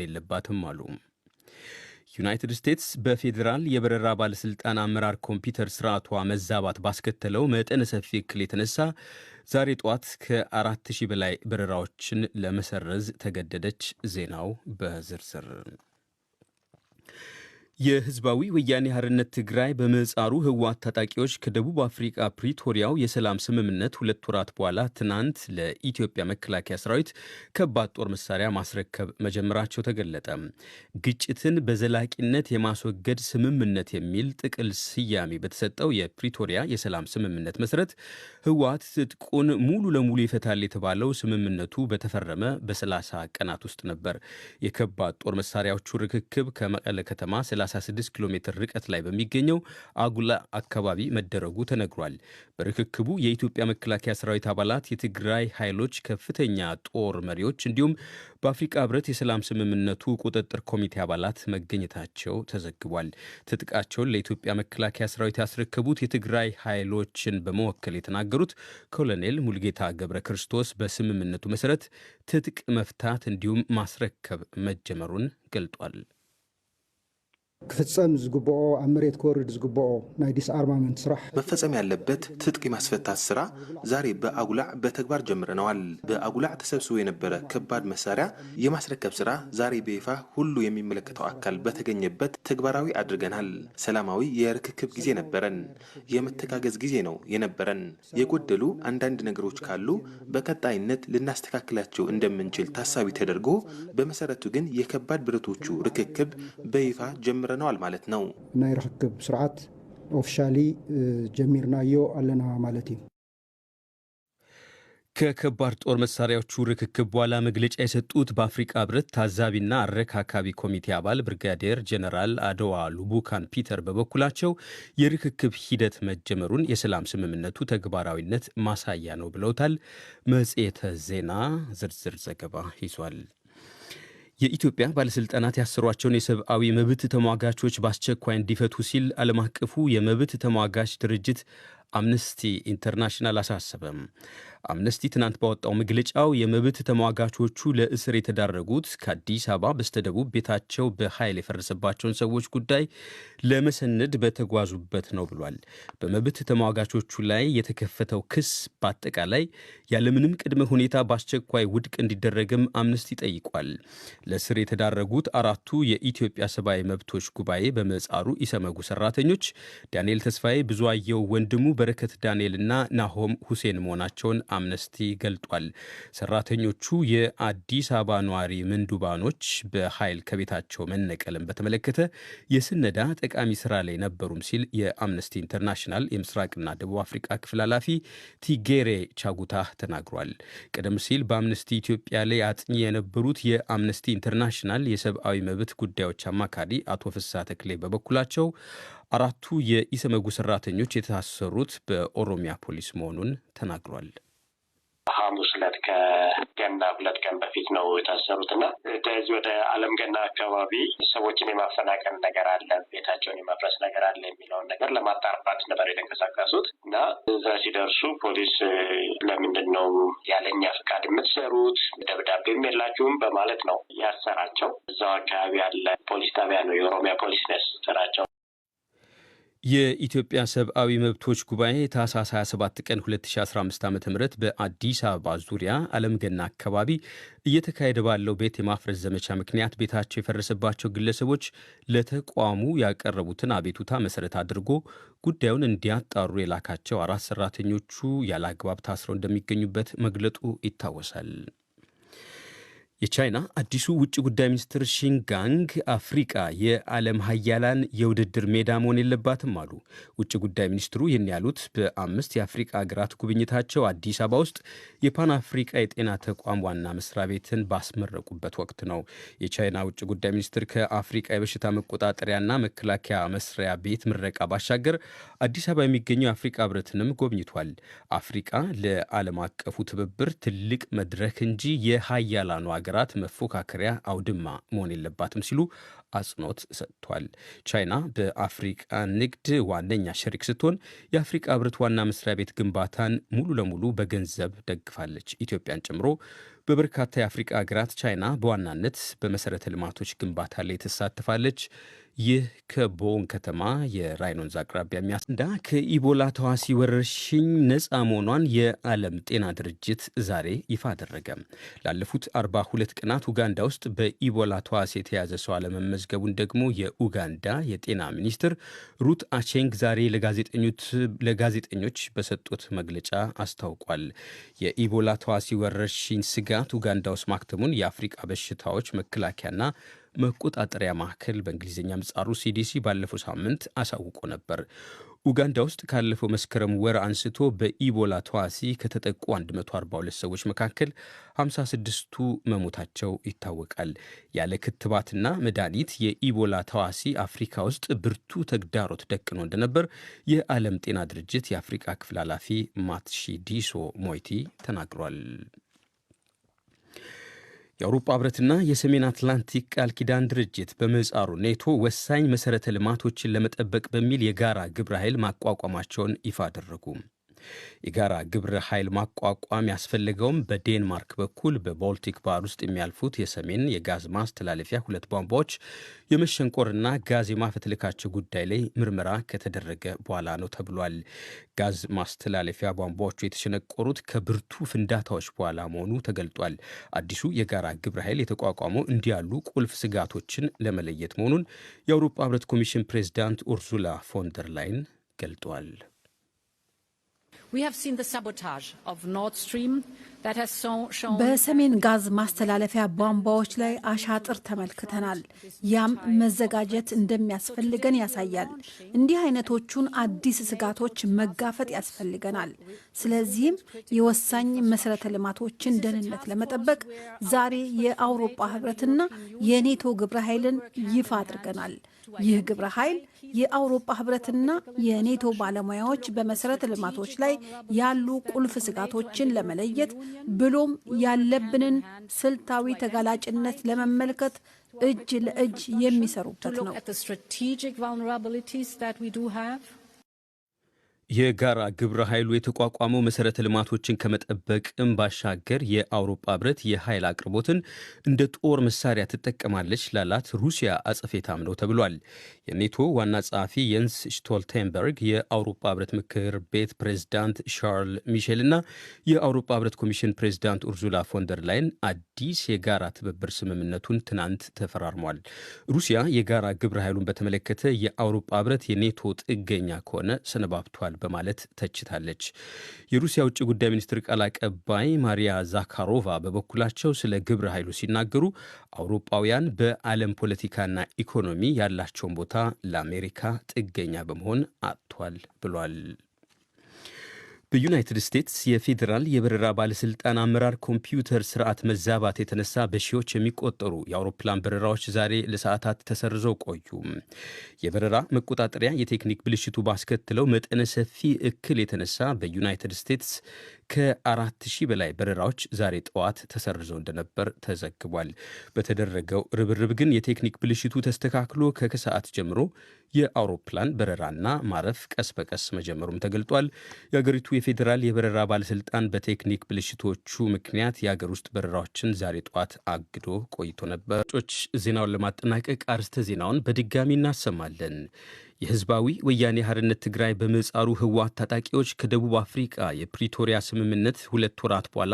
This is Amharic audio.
የለባትም አሉ። ዩናይትድ ስቴትስ በፌዴራል የበረራ ባለስልጣን አመራር ኮምፒውተር ስርዓቷ መዛባት ባስከተለው መጠነ ሰፊ እክል የተነሳ ዛሬ ጠዋት ከ4000 በላይ በረራዎችን ለመሰረዝ ተገደደች። ዜናው በዝርዝር የህዝባዊ ወያኔ ሓርነት ትግራይ በምህጻሩ ህወሓት ታጣቂዎች ከደቡብ አፍሪካ ፕሪቶሪያው የሰላም ስምምነት 2 ወራት በኋላ ትናንት ለኢትዮጵያ መከላከያ ሰራዊት ከባድ ጦር መሳሪያ ማስረከብ መጀመራቸው ተገለጠ። ግጭትን በዘላቂነት የማስወገድ ስምምነት የሚል ጥቅል ስያሜ በተሰጠው የፕሪቶሪያ የሰላም ስምምነት መሰረት ህወሓት ትጥቁን ሙሉ ለሙሉ ይፈታል የተባለው ስምምነቱ በተፈረመ በ30 ቀናት ውስጥ ነበር። የከባድ ጦር መሳሪያዎቹ ርክክብ ከመቀለ ከተማ 36 ኪሎ ሜትር ርቀት ላይ በሚገኘው አጉላ አካባቢ መደረጉ ተነግሯል። በርክክቡ የኢትዮጵያ መከላከያ ሰራዊት አባላት፣ የትግራይ ኃይሎች ከፍተኛ ጦር መሪዎች እንዲሁም በአፍሪካ ህብረት የሰላም ስምምነቱ ቁጥጥር ኮሚቴ አባላት መገኘታቸው ተዘግቧል። ትጥቃቸውን ለኢትዮጵያ መከላከያ ሰራዊት ያስረከቡት የትግራይ ኃይሎችን በመወከል የተናገሩት ኮሎኔል ሙልጌታ ገብረ ክርስቶስ በስምምነቱ መሰረት ትጥቅ መፍታት እንዲሁም ማስረከብ መጀመሩን ገልጧል። ክፍጸም ዝግብኦ ኣብ መሬት ክወርድ ዝግብኦ ናይ ዲስኣርማመንት ስራሕ መፈጸም ያለበት ትጥቅ ማስፈታት ስራ ዛሬ በአጉላዕ በተግባር ጀምረናል። በአጉላዕ ተሰብስቦ የነበረ ከባድ መሳሪያ የማስረከብ ስራ ዛሬ በይፋ ሁሉ የሚመለከተው አካል በተገኘበት ተግባራዊ አድርገናል። ሰላማዊ የርክክብ ጊዜ ነበረን። የመተጋገዝ ጊዜ ነው የነበረን። የጎደሉ አንዳንድ ነገሮች ካሉ በቀጣይነት ልናስተካክላቸው እንደምንችል ታሳቢ ተደርጎ በመሰረቱ ግን የከባድ ብረቶቹ ርክክብ በይፋ ጀምረናል ማለት ነው። ናይ ርክክብ ስርዓት ኦፊሻሊ ጀሚርናዮ አለና ማለት ነው። ከከባድ ጦር መሳሪያዎቹ ርክክብ በኋላ መግለጫ የሰጡት በአፍሪካ ህብረት ታዛቢና አረካካቢ ኮሚቴ አባል ብርጋዴር ጀነራል አድዋ ሉቡካን ፒተር በበኩላቸው የርክክብ ሂደት መጀመሩን የሰላም ስምምነቱ ተግባራዊነት ማሳያ ነው ብለውታል። መጽሔተ ዜና ዝርዝር ዘገባ ይዟል። የኢትዮጵያ ባለስልጣናት ያሰሯቸውን የሰብአዊ መብት ተሟጋቾች በአስቸኳይ እንዲፈቱ ሲል ዓለም አቀፉ የመብት ተሟጋች ድርጅት አምነስቲ ኢንተርናሽናል አሳሰበም። አምነስቲ ትናንት ባወጣው መግለጫው የመብት ተሟጋቾቹ ለእስር የተዳረጉት ከአዲስ አበባ በስተደቡብ ቤታቸው በኃይል የፈረሰባቸውን ሰዎች ጉዳይ ለመሰነድ በተጓዙበት ነው ብሏል። በመብት ተሟጋቾቹ ላይ የተከፈተው ክስ በአጠቃላይ ያለምንም ቅድመ ሁኔታ በአስቸኳይ ውድቅ እንዲደረግም አምነስቲ ጠይቋል። ለእስር የተዳረጉት አራቱ የኢትዮጵያ ሰብአዊ መብቶች ጉባኤ በምህጻሩ ኢሰመጉ ሰራተኞች ዳንኤል ተስፋዬ፣ ብዙአየሁ ወንድሙ፣ በረከት ዳንኤልና ናሆም ሁሴን መሆናቸውን አምነስቲ ገልጧል። ሰራተኞቹ የአዲስ አበባ ነዋሪ ምንዱባኖች በኃይል ከቤታቸው መነቀልን በተመለከተ የስነዳ ጠቃሚ ስራ ላይ ነበሩም ሲል የአምነስቲ ኢንተርናሽናል የምስራቅና ደቡብ አፍሪካ ክፍል ኃላፊ ቲጌሬ ቻጉታ ተናግሯል። ቀደም ሲል በአምነስቲ ኢትዮጵያ ላይ አጥኚ የነበሩት የአምነስቲ ኢንተርናሽናል የሰብአዊ መብት ጉዳዮች አማካሪ አቶ ፍስሐ ተክሌ በበኩላቸው አራቱ የኢሰመጉ ሰራተኞች የታሰሩት በኦሮሚያ ፖሊስ መሆኑን ተናግሯል። ሐሙስ ዕለት ከገና 2 ቀን በፊት ነው የታሰሩትና ከዚህ ወደ አለም ገና አካባቢ ሰዎችን የማፈናቀል ነገር አለ፣ ቤታቸውን የማፍረስ ነገር አለ የሚለውን ነገር ለማጣራት ነበር የተንቀሳቀሱት እና እዛ ሲደርሱ ፖሊስ ለምንድን ነው ያለኛ ፍቃድ የምትሰሩት ደብዳቤም የላችሁም በማለት ነው ያሰራቸው። እዛው አካባቢ ያለ ፖሊስ ጣቢያ ነው የኦሮሚያ ፖሊስ ነው ያሰራቸው። የኢትዮጵያ ሰብአዊ መብቶች ጉባኤ ታህሳስ 27 ቀን 2015 ዓ.ም በአዲስ አበባ ዙሪያ አለም ገና አካባቢ እየተካሄደ ባለው ቤት የማፍረስ ዘመቻ ምክንያት ቤታቸው የፈረሰባቸው ግለሰቦች ለተቋሙ ያቀረቡትን አቤቱታ መሰረት አድርጎ ጉዳዩን እንዲያጣሩ የላካቸው 4 ሰራተኞቹ ያለ አግባብ ታስረው እንደሚገኙበት መግለጡ ይታወሳል። የቻይና አዲሱ ውጭ ጉዳይ ሚኒስትር ሺንጋንግ አፍሪቃ የዓለም ሀያላን የውድድር ሜዳ መሆን የለባትም አሉ። ውጭ ጉዳይ ሚኒስትሩ ይህን ያሉት በ5 የአፍሪቃ ሀገራት ጉብኝታቸው አዲስ አበባ ውስጥ የፓን አፍሪቃ የጤና ተቋም ዋና መስሪያ ቤትን ባስመረቁበት ወቅት ነው። የቻይና ውጭ ጉዳይ ሚኒስትር ከአፍሪቃ የበሽታ መቆጣጠሪያና መከላከያ መስሪያ ቤት ምረቃ ባሻገር አዲስ አበባ የሚገኘው የአፍሪቃ ህብረትንም ጎብኝቷል። አፍሪቃ ለዓለም አቀፉ ትብብር ትልቅ መድረክ እንጂ የሀያላኑ ሀገራት መፎካከሪያ አውድማ መሆን የለባትም ሲሉ አጽንኦት ሰጥቷል። ቻይና በአፍሪቃ ንግድ ዋነኛ ሸሪክ ስትሆን የአፍሪቃ ህብረት ዋና መስሪያ ቤት ግንባታን ሙሉ ለሙሉ በገንዘብ ደግፋለች። ኢትዮጵያን ጨምሮ በበርካታ የአፍሪቃ ሀገራት ቻይና በዋናነት በመሠረተ ልማቶች ግንባታ ላይ ትሳተፋለች። ይህ ከቦን ከተማ የራይን ወንዝ አቅራቢያ የሚያስዳ ከኢቦላ ተዋሲ ወረርሽኝ ነፃ መሆኗን የዓለም ጤና ድርጅት ዛሬ ይፋ አደረገ። ላለፉት 42 ቀናት ኡጋንዳ ውስጥ በኢቦላ ተዋሲ የተያዘ ሰው አለመመዝገቡን ደግሞ የኡጋንዳ የጤና ሚኒስትር ሩት አቼንግ ዛሬ ለጋዜጠኞች በሰጡት መግለጫ አስታውቋል። የኢቦላ ተዋሲ ወረርሽኝ ስጋት ኡጋንዳ ውስጥ ማክተሙን የአፍሪቃ በሽታዎች መከላከያና መቆጣጠሪያ ማዕከል በእንግሊዝኛ ምጻሩ ሲዲሲ ባለፈው ሳምንት አሳውቆ ነበር። ኡጋንዳ ውስጥ ካለፈው መስከረም ወር አንስቶ በኢቦላ ተዋሲ ከተጠቁ 142 ሰዎች መካከል 56ቱ መሞታቸው ይታወቃል። ያለ ክትባትና መድኃኒት የኢቦላ ተዋሲ አፍሪካ ውስጥ ብርቱ ተግዳሮት ደቅኖ እንደነበር የዓለም ጤና ድርጅት የአፍሪካ ክፍል ኃላፊ ማትሺዲሶ ሞይቲ ተናግሯል። የአውሮፓ ህብረትና የሰሜን አትላንቲክ ቃል ኪዳን ድርጅት በምህጻሩ ኔቶ ወሳኝ መሠረተ ልማቶችን ለመጠበቅ በሚል የጋራ ግብረ ኃይል ማቋቋማቸውን ይፋ አደረጉ። የጋራ ግብረ ኃይል ማቋቋም ያስፈልገውም በዴንማርክ በኩል በቦልቲክ ባህር ውስጥ የሚያልፉት የሰሜን የጋዝ ማስተላለፊያ 2 ቧንቧዎች የመሸንቆርና ጋዝ የማፈትልካቸው ጉዳይ ላይ ምርመራ ከተደረገ በኋላ ነው ተብሏል። ጋዝ ማስተላለፊያ ቧንቧዎቹ የተሸነቆሩት ከብርቱ ፍንዳታዎች በኋላ መሆኑ ተገልጧል። አዲሱ የጋራ ግብረ ኃይል የተቋቋመው እንዲህ ያሉ ቁልፍ ስጋቶችን ለመለየት መሆኑን የአውሮፓ ህብረት ኮሚሽን ፕሬዚዳንት ኡርሱላ ፎንደር ላይን ገልጧል። በሰሜን ጋዝ ማስተላለፊያ ቧንቧዎች ላይ አሻጥር ተመልክተናል። ያም መዘጋጀት እንደሚያስፈልገን ያሳያል። እንዲህ አይነቶቹን አዲስ ስጋቶች መጋፈጥ ያስፈልገናል። ስለዚህም የወሳኝ መሠረተ ልማቶችን ደህንነት ለመጠበቅ ዛሬ የአውሮፓ ህብረትና የኔቶ ግብረ ኃይልን ይፋ አድርገናል። ይህ ግብረ ኃይል የአውሮፓ ህብረትና የኔቶ ባለሙያዎች በመሠረተ ልማቶች ላይ ያሉ ቁልፍ ስጋቶችን ለመለየት ብሎም ያለብንን ስልታዊ ተጋላጭነት ለመመልከት እጅ ለእጅ የሚሰሩበት ነው። የጋራ ግብረ ኃይሉ የተቋቋመው መሠረተ ልማቶችን ከመጠበቅም ባሻገር የአውሮፓ ህብረት የኃይል አቅርቦትን እንደ ጦር መሳሪያ ትጠቀማለች ላላት ሩሲያ አጸፌታም ነው ተብሏል። የኔቶ ዋና ጸሐፊ የንስ ስቶልቴንበርግ፣ የአውሮፓ ህብረት ምክር ቤት ፕሬዝዳንት ሻርል ሚሼል እና የአውሮፓ ህብረት ኮሚሽን ፕሬዝዳንት ኡርዙላ ፎንደር ላይን አዲስ የጋራ ትብብር ስምምነቱን ትናንት ተፈራርሟል። ሩሲያ የጋራ ግብረ ኃይሉን በተመለከተ የአውሮፓ ህብረት የኔቶ ጥገኛ ከሆነ ሰነባብቷል በማለት ተችታለች። የሩሲያ ውጭ ጉዳይ ሚኒስትር ቃል አቀባይ ማሪያ ዛካሮቫ በበኩላቸው ስለ ግብረ ኃይሉ ሲናገሩ አውሮፓውያን በዓለም ፖለቲካና ኢኮኖሚ ያላቸውን ቦታ ለአሜሪካ ጥገኛ በመሆን አጥቷል ብሏል። በዩናይትድ ስቴትስ የፌዴራል የበረራ ባለሥልጣን አመራር ኮምፒውተር ስርዓት መዛባት የተነሳ በሺዎች የሚቆጠሩ የአውሮፕላን በረራዎች ዛሬ ለሰዓታት ተሰርዘው ቆዩ። የበረራ መቆጣጠሪያ የቴክኒክ ብልሽቱ ባስከትለው መጠነ ሰፊ እክል የተነሳ በዩናይትድ ስቴትስ ከ4000 በላይ በረራዎች ዛሬ ጠዋት ተሰርዘው እንደነበር ተዘግቧል። በተደረገው ርብርብ ግን የቴክኒክ ብልሽቱ ተስተካክሎ ከከሰዓት ጀምሮ የአውሮፕላን በረራና ማረፍ ቀስ በቀስ መጀመሩም ተገልጧል። የአገሪቱ የፌዴራል የበረራ ባለሥልጣን በቴክኒክ ብልሽቶቹ ምክንያት የአገር ውስጥ በረራዎችን ዛሬ ጠዋት አግዶ ቆይቶ ነበር። ጮች ዜናውን ለማጠናቀቅ አርስተ ዜናውን በድጋሚ እናሰማለን። የህዝባዊ ወያኔ ሓርነት ትግራይ በምህጻሩ ህወሓት ታጣቂዎች ከደቡብ አፍሪቃ የፕሪቶሪያ ስምምነት 2 ወራት በኋላ